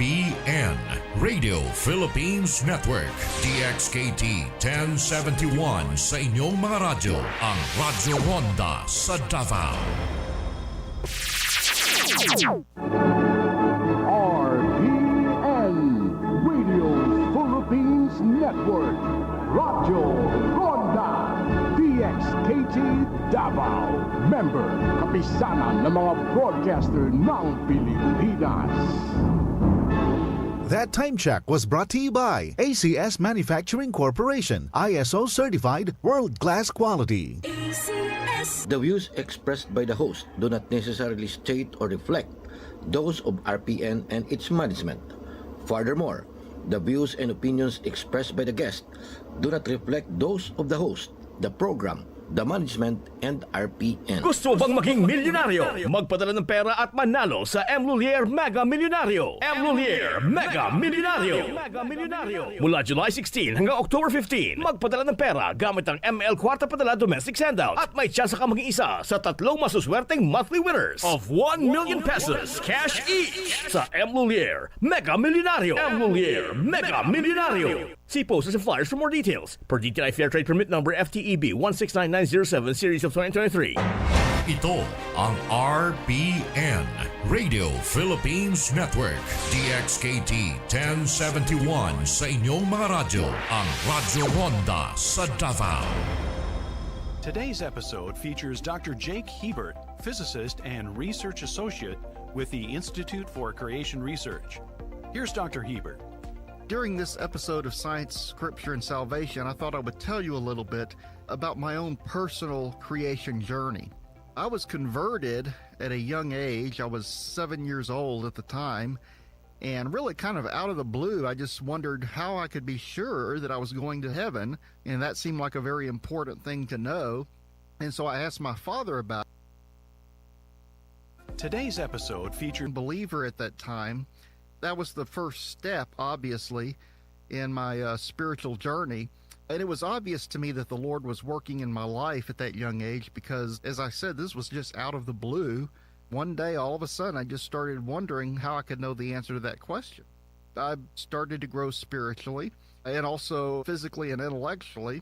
RPN, Radio Philippines Network, DXKT 1071 sa inyong mga radyo, ang Radyo Ronda sa Davao. RPN, Radio Philippines Network, Radyo Ronda, DXKT Davao. Member, kapisanan ng mga broadcaster ng Pilipinas. That time check was brought to you by ACS Manufacturing Corporation, ISO certified world-class quality. ACS. The views expressed by the host do not necessarily state or reflect those of RPN and its management. Furthermore, the views and opinions expressed by the guest do not reflect those of the host, the program, the management, and RPN. Gusto bang maging milyonaryo? Magpadala ng pera at manalo sa M. Lulier Mega Milyonaryo. M. Lulier Mega Milyonaryo. Mula July 16 hanggang October 15, magpadala ng pera gamit ang ML Kwarta Padala Domestic Handout at may tsansa ka maging isa sa tatlong masuswerteng monthly winners of 1 million pesos cash each sa M. Lulier Mega Milyonaryo. M. Lulier Mega Milyonaryo. See posters and flyers for more details. Per DTI Fair Trade Permit Number FTEB 169907 Series of 2023. Ito ang RPN, Radio Philippines Network, DXKT 1071 sa inyong mga radyo, ang Radyo Ronda sa Davao. Today's episode features Dr. Jake Hebert, physicist and research associate with the Institute for Creation Research. Here's Dr. Hebert. During this episode of Science, Scripture, and Salvation, I thought I would tell you a little bit about my own personal creation journey. I was converted at a young age. I was 7 years old at the time, and really kind of out of the blue, I just wondered how I could be sure that I was going to heaven, and that seemed like a very important thing to know. And so I asked my father about it. Today's episode featured believer at that time. That was the first step, obviously, in my spiritual journey. And it was obvious to me that the Lord was working in my life at that young age because, as I said, this was just out of the blue. One day, all of a sudden, I just started wondering how I could know the answer to that question. I started to grow spiritually and also physically and intellectually.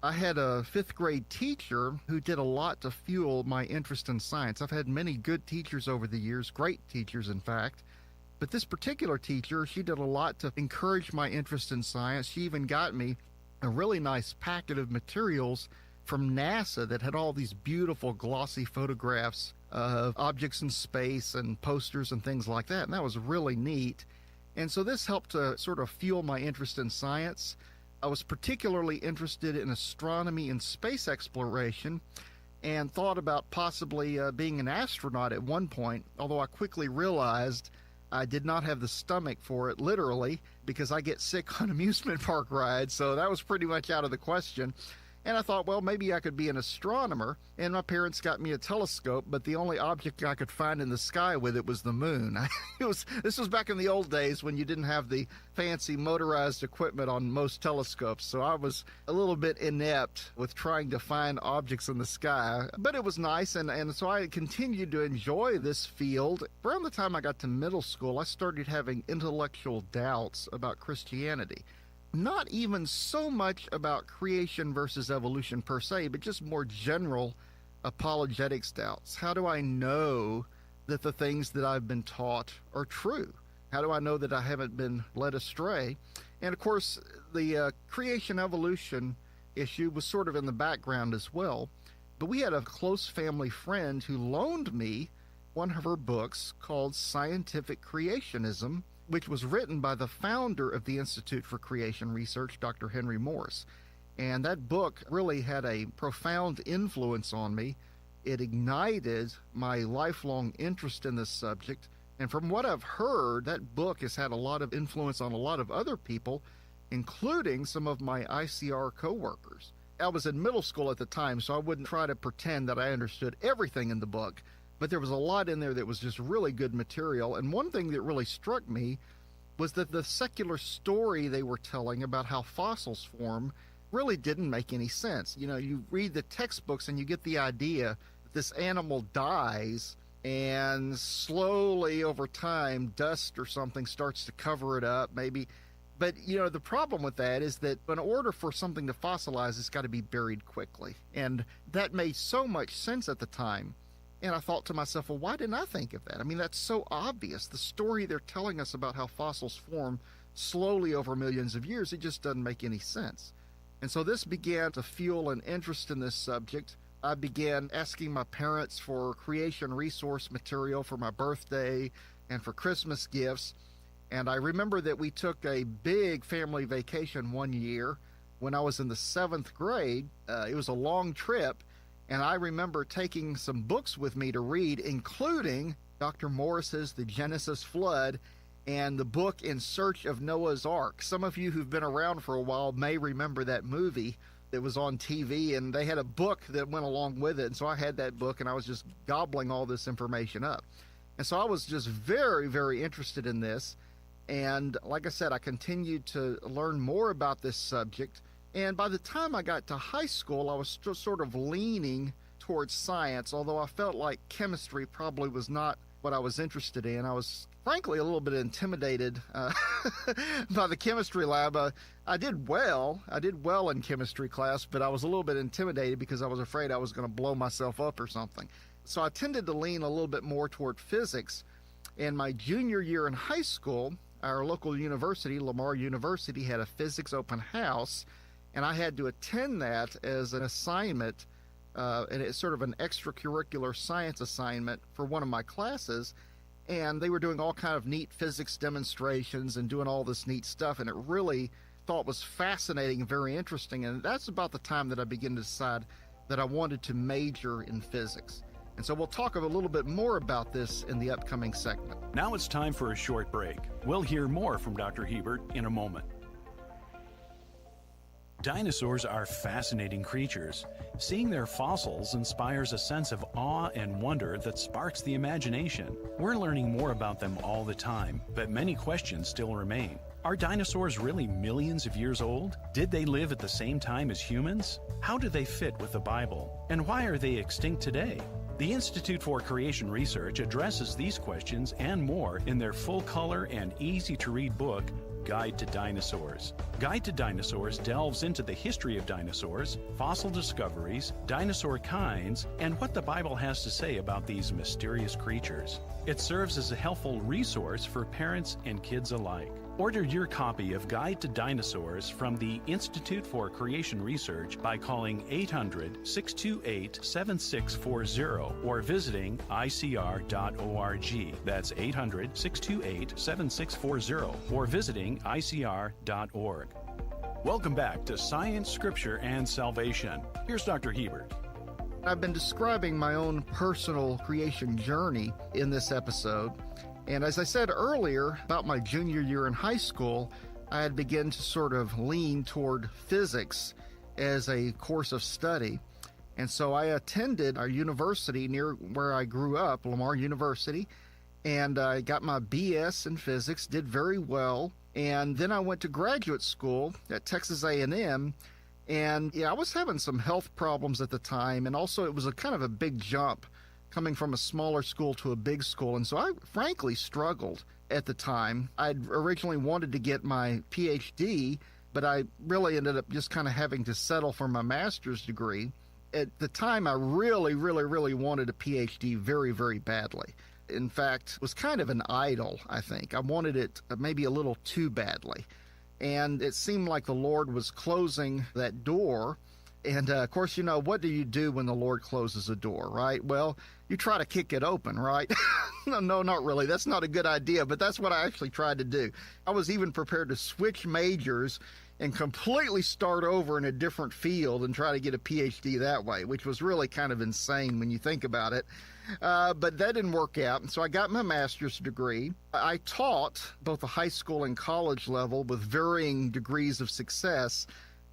I had a fifth grade teacher who did a lot to fuel my interest in science. I've had many good teachers over the years, great teachers, in fact. But this particular teacher, she did a lot to encourage my interest in science. She even got me a really nice packet of materials from NASA that had all these beautiful glossy photographs of objects in space and posters and things like that. And that was really neat. And so this helped to sort of fuel my interest in science. I was particularly interested in astronomy and space exploration and thought about possibly being an astronaut at one point, although I quickly realized I did not have the stomach for it, literally, because I get sick on amusement park rides, so that was pretty much out of the question. And I thought, well, maybe I could be an astronomer, and my parents got me a telescope, but the only object I could find in the sky with it was the moon. This was back in the old days when you didn't have the fancy motorized equipment on most telescopes, so I was a little bit inept with trying to find objects in the sky. But it was nice, and so I continued to enjoy this field. Around the time I got to middle school, I started having intellectual doubts about Christianity. Not even so much about creation versus evolution per se, but just more general apologetics doubts. How do I know that the things that I've been taught are true? How do I know that I haven't been led astray? And of course, the creation evolution issue was sort of in the background as well. But we had a close family friend who loaned me one of her books called Scientific Creationism, which was written by the founder of the Institute for Creation Research, Dr. Henry Morris. And that book really had a profound influence on me. It ignited my lifelong interest in this subject. And from what I've heard, that book has had a lot of influence on a lot of other people, including some of my ICR coworkers. I was in middle school at the time, so I wouldn't try to pretend that I understood everything in the book. But there was a lot in there that was just really good material. And one thing that really struck me was that the secular story they were telling about how fossils form really didn't make any sense. You know, you read the textbooks and you get the idea that this animal dies and slowly over time, dust or something starts to cover it up, maybe. But, the problem with that is that in order for something to fossilize, it's got to be buried quickly. And that made so much sense at the time. And I thought to myself, well, why didn't I think of that? I mean, that's so obvious. The story they're telling us about how fossils form slowly over millions of years, it just doesn't make any sense. And so this began to fuel an interest in this subject. I began asking my parents for creation resource material for my birthday and for Christmas gifts. And I remember that we took a big family vacation one year when I was in the 7th grade. It was a long trip, and I remember taking some books with me to read, including Dr. Morris's The Genesis Flood and the book In Search of Noah's Ark. Some of you who've been around for a while may remember that movie that was on TV, and they had a book that went along with it. And so I had that book, and I was just gobbling all this information up. And so I was just very, very interested in this. And like I said, I continued to learn more about this subject. And by the time I got to high school, I was sort of leaning towards science, although I felt like chemistry probably was not what I was interested in. I was frankly a little bit intimidated by the chemistry lab. I did well in chemistry class, but I was a little bit intimidated because I was afraid I was going to blow myself up or something. So I tended to lean a little bit more toward physics. In my junior year in high school, our local university, Lamar University, had a physics open house, and I had to attend that as an assignment, and it's sort of an extracurricular science assignment for one of my classes. And they were doing all kind of neat physics demonstrations and doing all this neat stuff, and it really thought was fascinating and very interesting. And that's about the time that I began to decide that I wanted to major in physics. And so we'll talk a little bit more about this in the upcoming segment. Now it's time for a short break. We'll hear more from Dr. Hebert in a moment. Dinosaurs are fascinating creatures. Seeing their fossils inspires a sense of awe and wonder that sparks the imagination. We're learning more about them all the time, but many questions still remain. Are dinosaurs really millions of years old? Did they live at the same time as humans? How do they fit with the Bible? And why are they extinct today? The Institute for Creation Research addresses these questions and more in their full-color and easy-to-read book, Guide to Dinosaurs. Guide to Dinosaurs delves into the history of dinosaurs, fossil discoveries, dinosaur kinds, and what the Bible has to say about these mysterious creatures. It serves as a helpful resource for parents and kids alike. Order your copy of Guide to Dinosaurs from the Institute for Creation Research by calling 800-628-7640 or visiting icr.org. That's 800-628-7640 or visiting icr.org. Welcome back to Science, Scripture, and Salvation. Here's Dr. Hebert. I've been describing my own personal creation journey in this episode. And as I said earlier, about my junior year in high school, I had begun to sort of lean toward physics as a course of study. And so I attended our university near where I grew up, Lamar University, and I got my BS in physics, did very well. And then I went to graduate school at Texas A&M, and I was having some health problems at the time, and also it was a kind of a big jump coming from a smaller school to a big school. And so I frankly struggled at the time. I'd originally wanted to get my PhD, but I really ended up just kind of having to settle for my master's degree. At the time, I really wanted a PhD very, very badly. In fact, it was kind of an idol, I think. I wanted it maybe a little too badly. And it seemed like the Lord was closing that door. And of course, what do you do when the Lord closes a door, right? Well, you try to kick it open, right? No, not really. That's not a good idea, but that's what I actually tried to do. I was even prepared to switch majors and completely start over in a different field and try to get a PhD that way, which was really kind of insane when you think about it. But that didn't work out. So I got my master's degree. I taught both the high school and college level with varying degrees of success.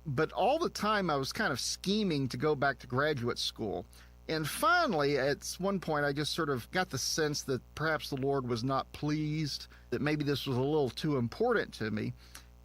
But all the time I was kind of scheming to go back to graduate school. And finally, at one point, I just sort of got the sense that perhaps the Lord was not pleased, that maybe this was a little too important to me.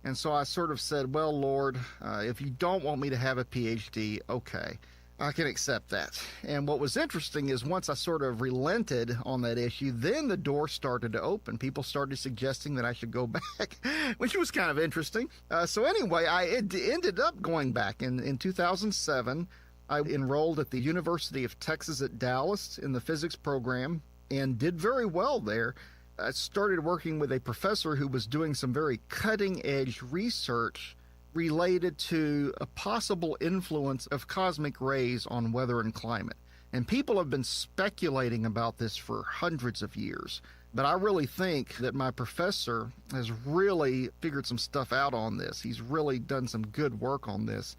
And so I sort of said, well, Lord, if you don't want me to have a PhD, okay. I can accept that. And what was interesting is once I sort of relented on that issue, then the door started to open. People started suggesting that I should go back, which was kind of interesting. So anyway, I ended up going back. In 2007, I enrolled at the University of Texas at Dallas in the physics program and did very well there. I started working with a professor who was doing some very cutting-edge research related to a possible influence of cosmic rays on weather and climate. And people have been speculating about this for hundreds of years. But I really think that my professor has really figured some stuff out on this. He's really done some good work on this.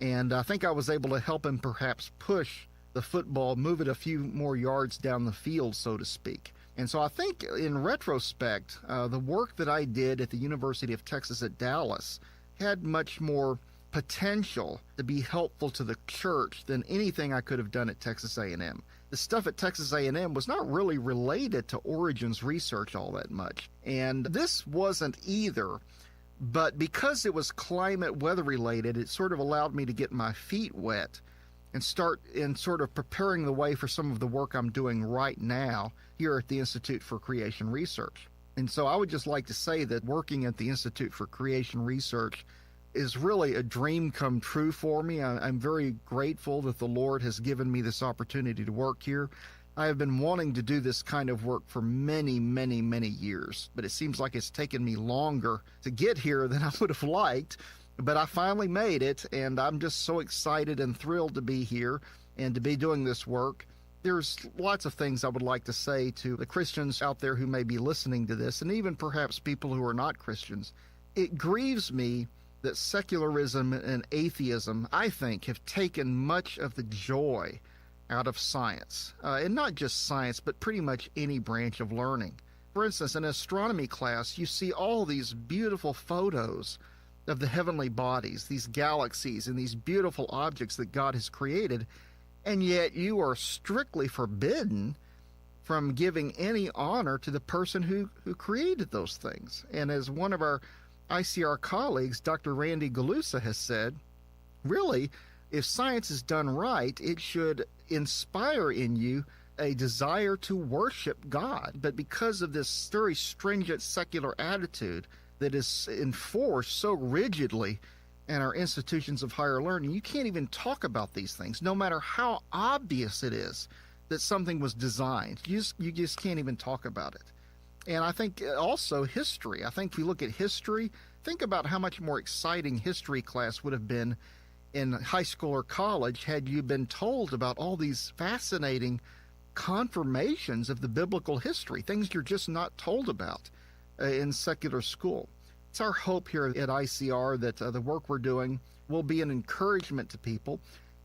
And I think I was able to help him perhaps push the football, move it a few more yards down the field, so to speak. And so I think in retrospect, the work that I did at the University of Texas at Dallas had much more potential to be helpful to the church than anything I could have done at Texas A&M. The stuff at Texas A&M was not really related to origins research all that much. And this wasn't either. But because it was climate weather related, it sort of allowed me to get my feet wet and start in sort of preparing the way for some of the work I'm doing right now here at the Institute for Creation Research. And so I would just like to say that working at the Institute for Creation Research is really a dream come true for me. I'm very grateful that the Lord has given me this opportunity to work here. I have been wanting to do this kind of work for many, many, many years, but it seems like it's taken me longer to get here than I would have liked. But I finally made it, and I'm just so excited and thrilled to be here and to be doing this work. There's lots of things I would like to say to the Christians out there who may be listening to this, and even perhaps people who are not Christians. It grieves me that secularism and atheism, I think, have taken much of the joy out of science. And not just science, but pretty much any branch of learning. For instance, in astronomy class, you see all these beautiful photos of the heavenly bodies, these galaxies, and these beautiful objects that God has created, and yet you are strictly forbidden from giving any honor to the person who created those things. And as one of our ICR colleagues, Dr. Randy Galusa, has said, really, if science is done right, it should inspire in you a desire to worship God. But because of this very stringent secular attitude that is enforced so rigidly in our institutions of higher learning, you can't even talk about these things, no matter how obvious it is that something was designed. You just can't even talk about it. And I think also history. I think if you look at history, think about how much more exciting history class would have been in high school or college had you been told about all these fascinating confirmations of the biblical history, things you're just not told about in secular school. It's our hope here at ICR that the work we're doing will be an encouragement to people.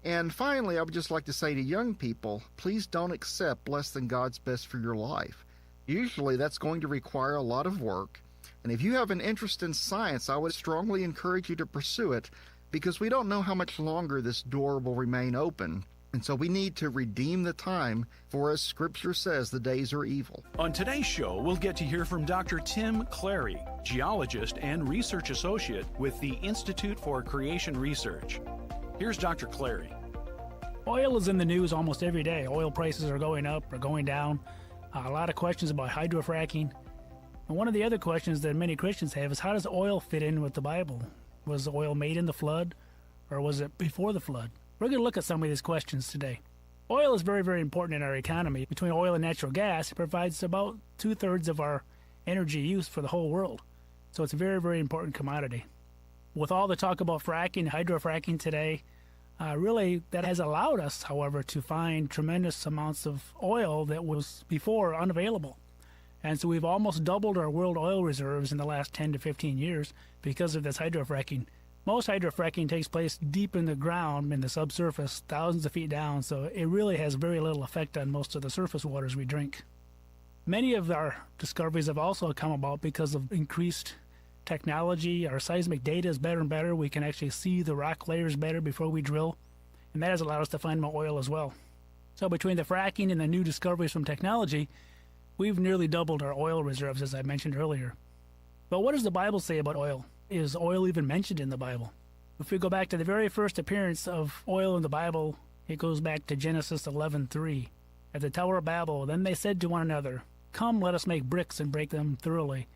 And finally, I would just like to say to young people, please don't accept less than God's best for your life. Usually that's going to require a lot of work. And if you have an interest in science, I would strongly encourage you to pursue it, because we don't know how much longer this door will remain open. And so we need to redeem the time, for as Scripture says, the days are evil. On today's show, we'll get to hear from Dr. Tim Clary, geologist and research associate with the Institute for Creation Research. Here's Dr. Clary. Oil is in the news almost every day. Oil prices are going up or going down. A lot of questions about hydrofracking. And one of the other questions that many Christians have is, how does oil fit in with the Bible? Was oil made in the flood, or was it before the flood? We're going to look at some of these questions today. Oil is very, very important in our economy. Between oil and natural gas, it provides about 2/3 of our energy use for the whole world. So it's a very, very important commodity. With all the talk about fracking, hydrofracking today, really that has allowed us, however, to find tremendous amounts of oil that was before unavailable. And so we've almost doubled our world oil reserves in the last 10 to 15 years because of this hydrofracking. Most hydrofracking takes place deep in the ground, in the subsurface, thousands of feet down, so it really has very little effect on most of the surface waters we drink. Many of our discoveries have also come about because of increased technology. Our seismic data is better and better. We can actually see the rock layers better before we drill, and that has allowed us to find more oil as well. So between the fracking and the new discoveries from technology, we've nearly doubled our oil reserves, as I mentioned earlier. But what does the Bible say about oil? Is oil even mentioned in the Bible? If we go back to the very first appearance of oil in the Bible, It goes back to Genesis 11:3. At the Tower of Babel, then they said to one another, "Come, let us make bricks and break them thoroughly."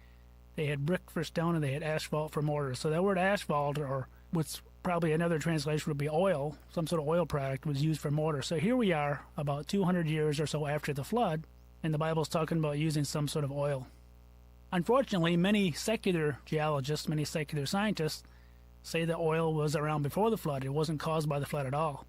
They had brick for stone and they had asphalt for mortar. So that word asphalt, or what's probably another translation would be oil, some sort of oil product, was used for mortar. So here we are, about 200 years or so after the flood, and the Bible's talking about using some sort of oil. Unfortunately, many secular geologists, many secular scientists, say that oil was around before the flood. It wasn't caused by the flood at all.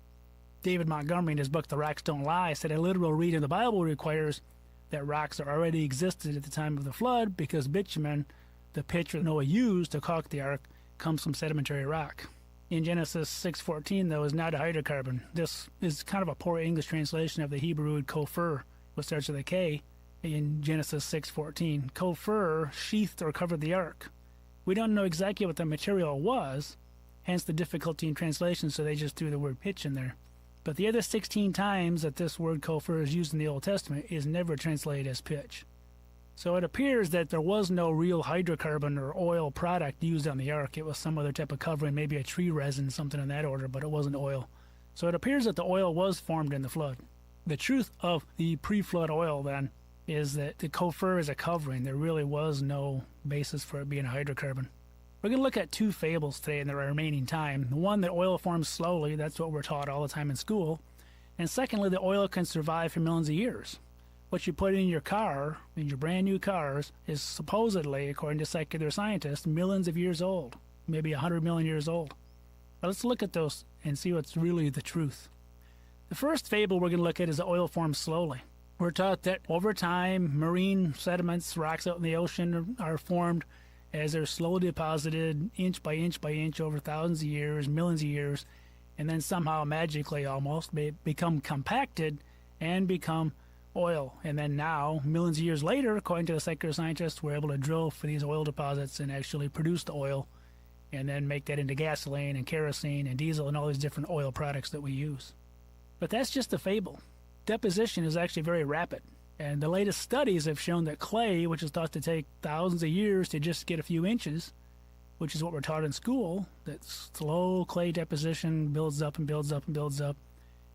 David Montgomery, in his book The Rocks Don't Lie, said a literal reading of the Bible requires that rocks already existed at the time of the flood, because bitumen, the pitch that Noah used to caulk the ark, comes from sedimentary rock. In Genesis 6:14, though, is not a hydrocarbon. This is kind of a poor English translation of the Hebrew word kopher, which starts with a K, in Genesis 6:14. Kopher sheathed or covered the ark. We don't know exactly what the material was, hence the difficulty in translation, so they just threw the word pitch in there. But the other 16 times that this word kopher is used in the Old Testament is never translated as pitch. So it appears that there was no real hydrocarbon or oil product used on the ark. It was some other type of covering, maybe a tree resin, something in that order, but it wasn't oil. So it appears that the oil was formed in the flood. The truth of the pre-flood oil, then, is that the kopher is a covering. There really was no basis for it being a hydrocarbon. We're going to look at two fables today in the remaining time. The one, that oil forms slowly, that's what we're taught all the time in school. And secondly, the oil can survive for millions of years. What you put in your car, in your brand new cars, is supposedly, according to secular scientists, millions of years old, maybe 100 million years old. But let's look at those and see what's really the truth. The first fable we're going to look at is that oil forms slowly. We're taught that over time, marine sediments, rocks out in the ocean, are formed as they're slowly deposited inch by inch by inch over thousands of years, millions of years, and then somehow magically almost become compacted and become oil. And then now, millions of years later, according to the secular scientists, we're able to drill for these oil deposits and actually produce the oil and then make that into gasoline and kerosene and diesel and all these different oil products that we use. But that's just a fable. Deposition is actually very rapid. And the latest studies have shown that clay, which is thought to take thousands of years to just get a few inches, which is what we're taught in school, that slow clay deposition builds up and builds up and builds up.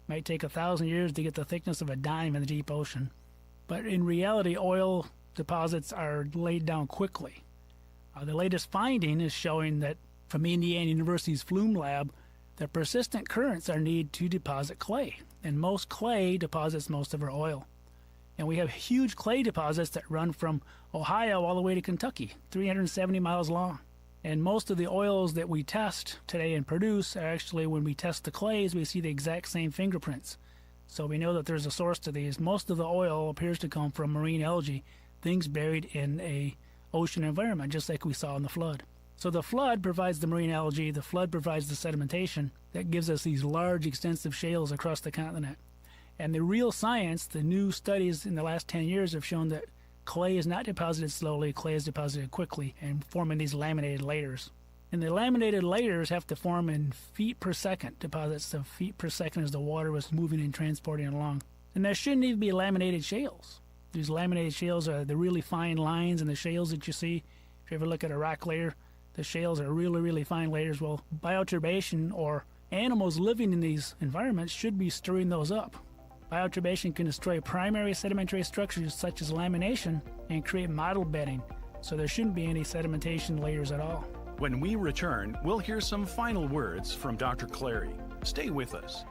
Might take 1,000 years to get the thickness of a dime in the deep ocean. But in reality, oil deposits are laid down quickly. The latest finding is showing that from Indiana University's Flume Lab, that persistent currents are needed to deposit clay. And most clay deposits most of our oil. And we have huge clay deposits that run from Ohio all the way to Kentucky, 370 miles long. And most of the oils that we test today and produce are actually, when we test the clays, we see the exact same fingerprints. So we know that there's a source to these. Most of the oil appears to come from marine algae, things buried in a ocean environment, just like we saw in the flood. So the flood provides the marine algae, the flood provides the sedimentation that gives us these large, extensive shales across the continent. And the real science, the new studies in the last 10 years have shown that clay is not deposited slowly, clay is deposited quickly and forming these laminated layers. And the laminated layers have to form in feet per second, deposits of feet per second as the water was moving and transporting along. And there shouldn't even be laminated shales. These laminated shales are the really fine lines in the shales that you see. If you ever look at a rock layer, the shales are really, really fine layers. Well, bioturbation, or animals living in these environments, should be stirring those up. Bioturbation can destroy primary sedimentary structures such as lamination and create mottled bedding, so there shouldn't be any sedimentation layers at all. When we return, we'll hear some final words from Dr. Clary. Stay with us.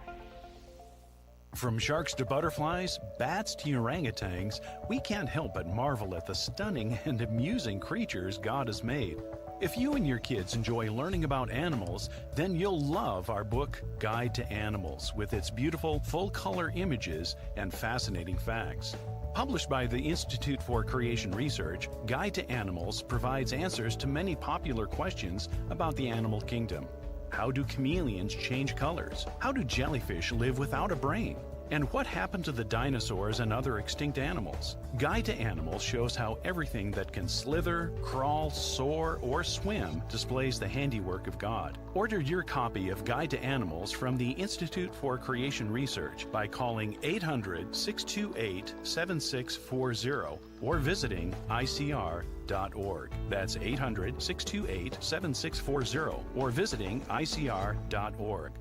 From sharks to butterflies, bats to orangutans, we can't help but marvel at the stunning and amusing creatures God has made. If you and your kids enjoy learning about animals, then you'll love our book, Guide to Animals, with its beautiful full-color images and fascinating facts. Published by the Institute for Creation Research, Guide to Animals provides answers to many popular questions about the animal kingdom. How do chameleons change colors? How do jellyfish live without a brain? And what happened to the dinosaurs and other extinct animals? Guide to Animals shows how everything that can slither, crawl, soar, or swim displays the handiwork of God. Order your copy of Guide to Animals from the Institute for Creation Research by calling 800-628-7640 or visiting ICR.org. That's 800-628-7640 or visiting ICR.org.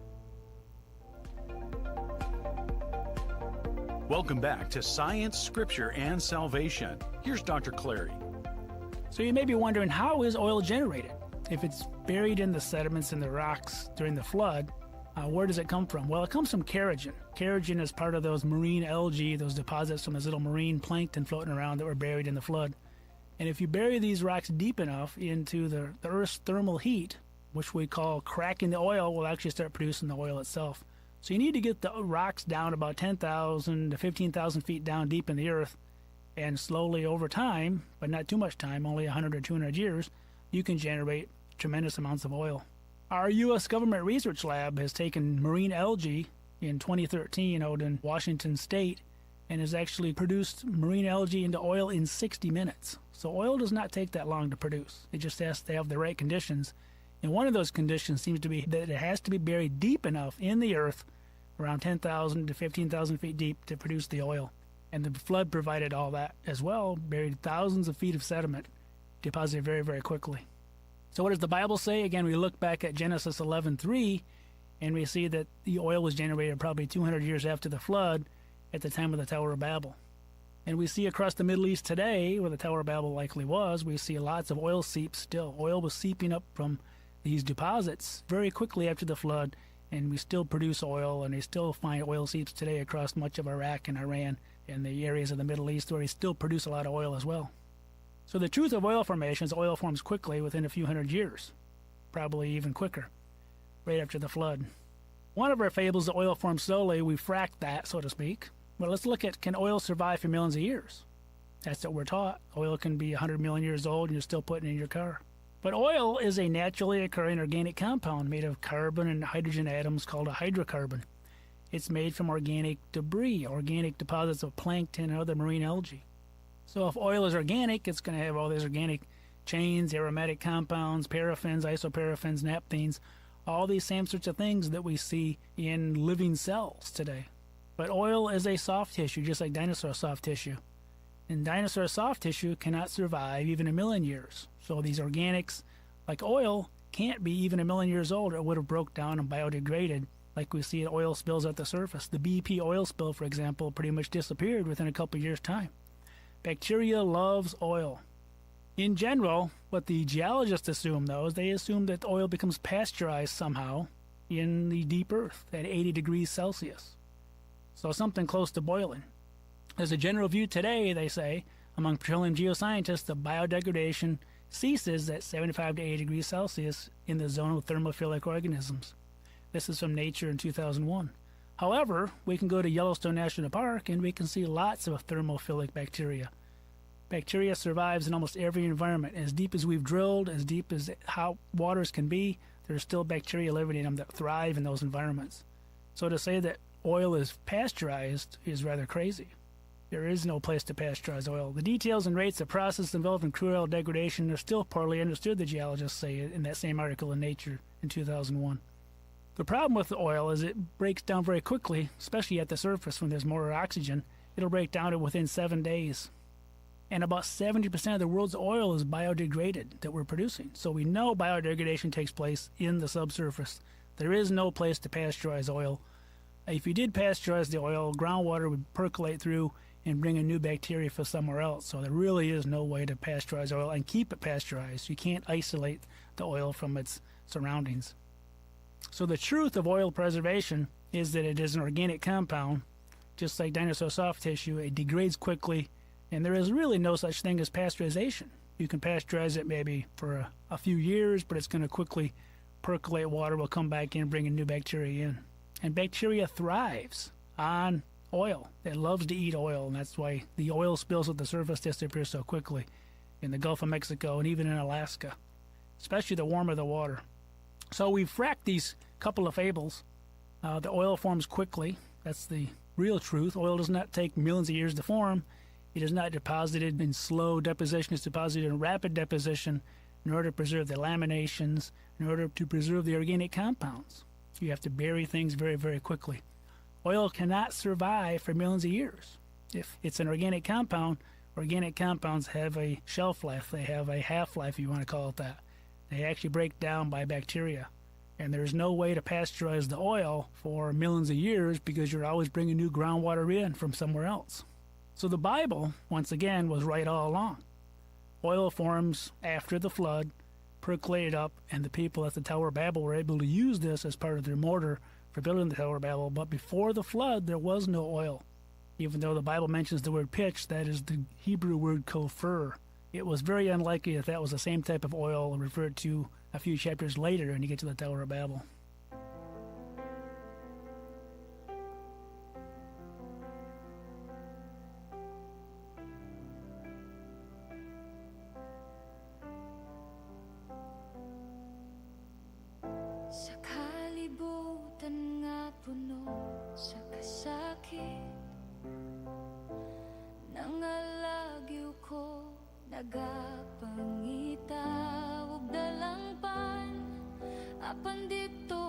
Welcome back to Science, Scripture, and Salvation. Here's Dr. Clary. So you may be wondering, how is oil generated? If it's buried in the sediments and the rocks during the flood, where does it come from? Well, it comes from kerogen. Kerogen is part of those marine algae, those deposits from those little marine plankton floating around that were buried in the flood. And if you bury these rocks deep enough into the Earth's thermal heat, which we call cracking the oil, will actually start producing the oil itself. So you need to get the rocks down about 10,000 to 15,000 feet down deep in the earth, and slowly over time, but not too much time, only 100 or 200 years, you can generate tremendous amounts of oil. Our U.S. government research lab has taken marine algae in 2013 out in Washington State and has actually produced marine algae into oil in 60 minutes. So oil does not take that long to produce. It just has to have the right conditions. And one of those conditions seems to be that it has to be buried deep enough in the earth, around 10,000 to 15,000 feet deep, to produce the oil. And the flood provided all that as well, buried thousands of feet of sediment, deposited very, very quickly. So what does the Bible say? Again, we look back at Genesis 11:3, and we see that the oil was generated probably 200 years after the flood, at the time of the Tower of Babel. And we see across the Middle East today, where the Tower of Babel likely was, we see lots of oil seeps still. Oil was seeping up from these deposits very quickly after the flood, and we still produce oil, and they still find oil seeps today across much of Iraq and Iran and the areas of the Middle East where they still produce a lot of oil as well. So the truth of oil formation is oil forms quickly within a few hundred years, probably even quicker, right after the flood. One of our fables, the oil forms slowly, we fracked that, so to speak. But let's look at, can oil survive for millions of years? That's what we're taught. Oil can be 100 million years old and you're still putting it in your car. But oil is a naturally occurring organic compound made of carbon and hydrogen atoms called a hydrocarbon. It's made from organic debris, organic deposits of plankton and other marine algae. So if oil is organic, it's going to have all these organic chains, aromatic compounds, paraffins, isoparaffins, naphthenes, all these same sorts of things that we see in living cells today. But oil is a soft tissue, just like dinosaur soft tissue. And dinosaur soft tissue cannot survive even 1 million years. So these organics, like oil, can't be even 1 million years old, or it would have broke down and biodegraded, like we see in oil spills at the surface. The BP oil spill, for example, pretty much disappeared within a couple of years' time. Bacteria loves oil. In general, what the geologists assume, though, is they assume that oil becomes pasteurized somehow in the deep earth at 80 degrees Celsius. So something close to boiling. As a general view today, they say, among petroleum geoscientists, the biodegradation ceases at 75 to 80 degrees Celsius in the zone of thermophilic organisms. This is from Nature in 2001. However, we can go to Yellowstone National Park and we can see lots of thermophilic bacteria. Bacteria survives in almost every environment. As deep as we've drilled, as deep as how waters can be, there's still bacteria living in them that thrive in those environments. So to say that oil is pasteurized is rather crazy. There is no place to pasteurize oil. The details and rates of process involved in crude oil degradation are still poorly understood, the geologists say in that same article in Nature in 2001. The problem with the oil is it breaks down very quickly, especially at the surface when there's more oxygen. It'll break down within 7 days. And about 70% of the world's oil is biodegraded that we're producing. So we know biodegradation takes place in the subsurface. There is no place to pasteurize oil. If you did pasteurize the oil, groundwater would percolate through and bring in new bacteria from somewhere else. So there really is no way to pasteurize oil and keep it pasteurized. You can't isolate the oil from its surroundings. So the truth of oil preservation is that it is an organic compound, just like dinosaur soft tissue. It degrades quickly, and there is really no such thing as pasteurization. You can pasteurize it maybe for a few years, but it's going to quickly percolate. Water will come back in, bringing new bacteria in. And bacteria thrives on oil. It loves to eat oil, and that's why the oil spills at the surface disappear so quickly in the Gulf of Mexico and even in Alaska, especially the warmer the water. So we've fracked these couple of fables. The oil forms quickly. That's the real truth. Oil does not take millions of years to form. It is not deposited in slow deposition. It's deposited in rapid deposition in order to preserve the laminations, in order to preserve the organic compounds. You have to bury things very, very quickly. Oil cannot survive for millions of years. If it's an organic compound, organic compounds have a shelf life. They have a half-life, if you want to call it that. They actually break down by bacteria And there's no way to pasteurize the oil for millions of years because you're always bringing new groundwater in from somewhere else. So the Bible, once again, was right all along. Oil forms after the flood, percolated up, and the people at the Tower of Babel were able to use this as part of their mortar for building the Tower of Babel. But before the flood, there was no oil. Even though the Bible mentions the word pitch, that is the Hebrew word kofir. It was very unlikely that was the same type of oil referred to a few chapters later when you get to the Tower of Babel. Sa kalibutan nga puno sa kasakit, nangalagyo ko nagapangita ug dalangpan apan dito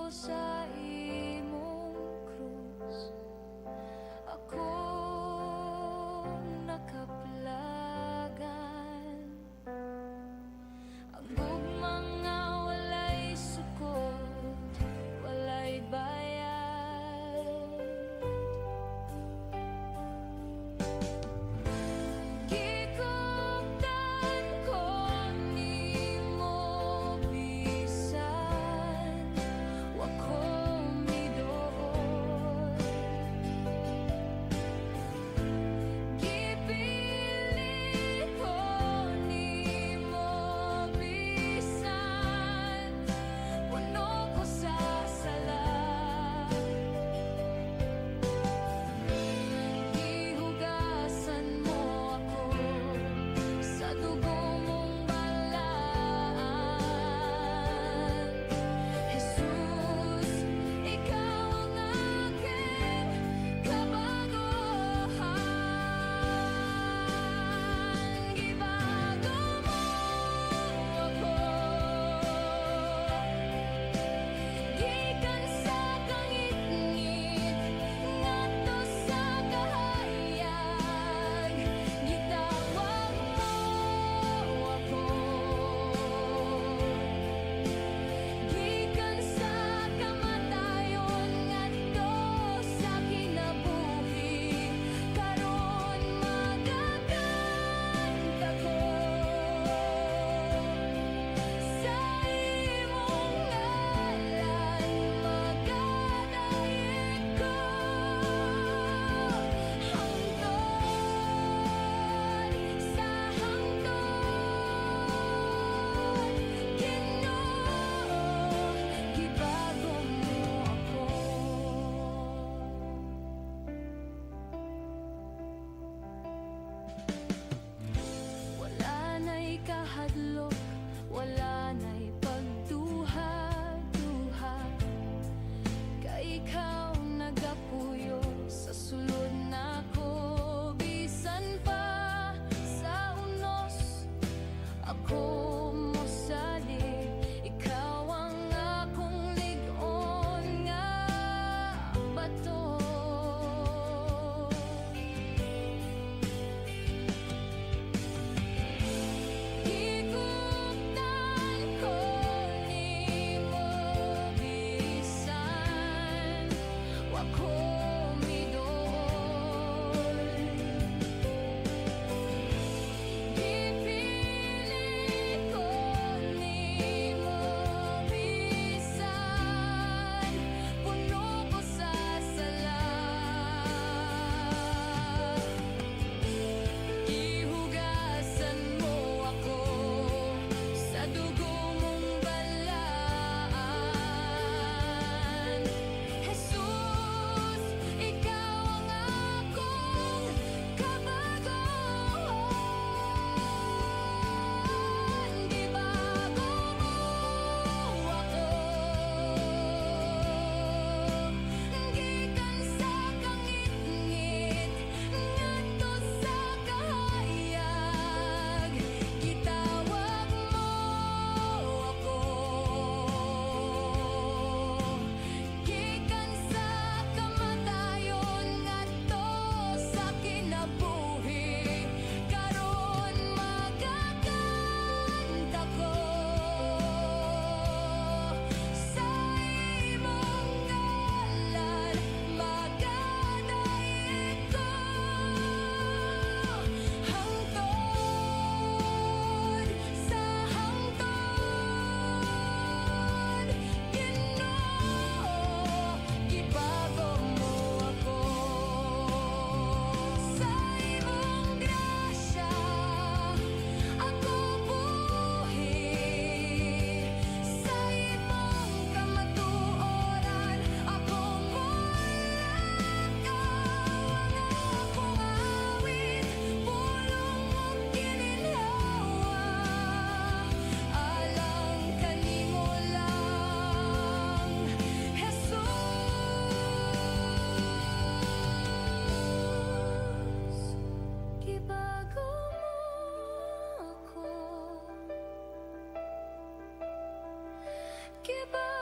Iba